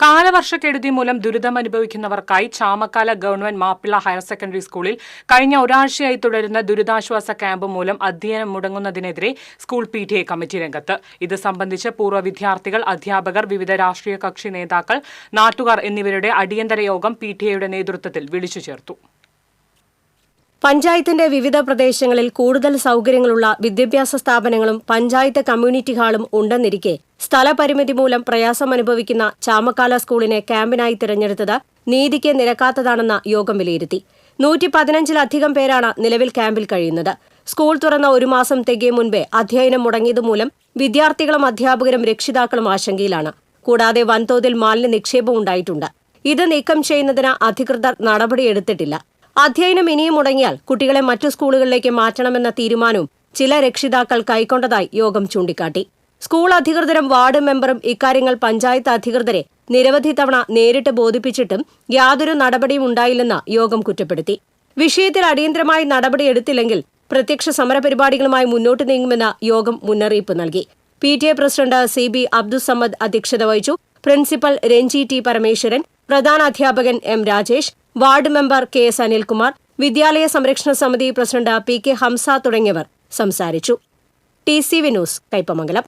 കാലവർഷക്കെടുതി മൂലം ദുരിതമനുഭവിക്കുന്നവർക്കായി Chamakkala government Mappila higher secondary സ്കൂളിൽ കഴിഞ്ഞ ഒരാഴ്ചയായി തുടരുന്ന ദുരിതാശ്വാസ ക്യാമ്പ് മൂലം അധ്യയനം മുടങ്ങുന്നതിനെതിരെ സ്കൂൾ PTA കമ്മിറ്റി രംഗത്ത്. ഇത് സംബന്ധിച്ച് പൂർവ്വ വിദ്യാർത്ഥികൾ, അധ്യാപകർ, വിവിധ രാഷ്ട്രീയ കക്ഷി നേതാക്കൾ, നാട്ടുകാർ എന്നിവരുടെ അടിയന്തര യോഗം PTA നേതൃത്വത്തിൽ വിളിച്ചു ചേർത്തു. പഞ്ചായത്തിന്റെ വിവിധ പ്രദേശങ്ങളിൽ കൂടുതൽ സൗകര്യങ്ങളുള്ള വിദ്യാഭ്യാസ സ്ഥാപനങ്ങളും പഞ്ചായത്ത് കമ്മ്യൂണിറ്റി ഹാളും ഉണ്ടെന്നിരിക്കെ സ്ഥലപരിമിതി മൂലം പ്രയാസമനുഭവിക്കുന്ന ചാമക്കാല സ്കൂളിനെ ക്യാമ്പിനായി തിരഞ്ഞെടുത്തത് നീതിക്ക് നിരക്കാത്തതാണെന്ന യോഗം വിലയിരുത്തി. 115-ലധികം പേരാണ് നിലവിൽ ക്യാമ്പിൽ കഴിയുന്നത്. സ്കൂൾ തുറന്ന ഒരു മാസം തികയും മുൻപേ അധ്യയനം മുടങ്ങിയതുമൂലം വിദ്യാർത്ഥികളും അധ്യാപകരും രക്ഷിതാക്കളും ആശങ്കയിലാണ്. കൂടാതെ വൻതോതിൽ മാലിന്യ നിക്ഷേപം ഉണ്ടായിട്ടുണ്ട്. ഇത് നീക്കം ചെയ്യുന്നതിന് അധികൃതർ നടപടിയെടുത്തിട്ടില്ല. അധ്യയനം ഇനിയും മുടങ്ങിയാൽ കുട്ടികളെ മറ്റു സ്കൂളുകളിലേക്ക് മാറ്റണമെന്ന തീരുമാനവും ചില രക്ഷിതാക്കൾ കൈക്കൊണ്ടതായി യോഗം ചൂണ്ടിക്കാട്ടി. സ്കൂൾ അധികൃതരും വാർഡ് മെമ്പറും ഇക്കാര്യങ്ങൾ പഞ്ചായത്ത് അധികൃതരെ നിരവധി തവണ നേരിട്ട് ബോധിപ്പിച്ചിട്ടും യാതൊരു നടപടിയും ഉണ്ടായില്ലെന്ന് യോഗം കുറ്റപ്പെടുത്തി. വിഷയത്തിൽ അടിയന്തരമായി നടപടിയെടുത്തില്ലെങ്കിൽ പ്രത്യക്ഷ സമരപരിപാടികളുമായി മുന്നോട്ട് നീങ്ങുമെന്ന് യോഗം മുന്നറിയിപ്പ് നൽകി. PTA പ്രസിഡന്റ് CB അബ്ദുസമ്മദ് അധ്യക്ഷത വഹിച്ചു. പ്രിൻസിപ്പൽ രഞ്ജി T പരമേശ്വരൻ, പ്രധാന അധ്യാപകൻ M Rajesh, ward member KS Anilkumar, വിദ്യാലയ സംരക്ഷണ സമിതി പ്രസിഡന്റ് PK ഹംസ തുടങ്ങിയവർ സംസാരിച്ചു. TCV news, Kaipamangalam.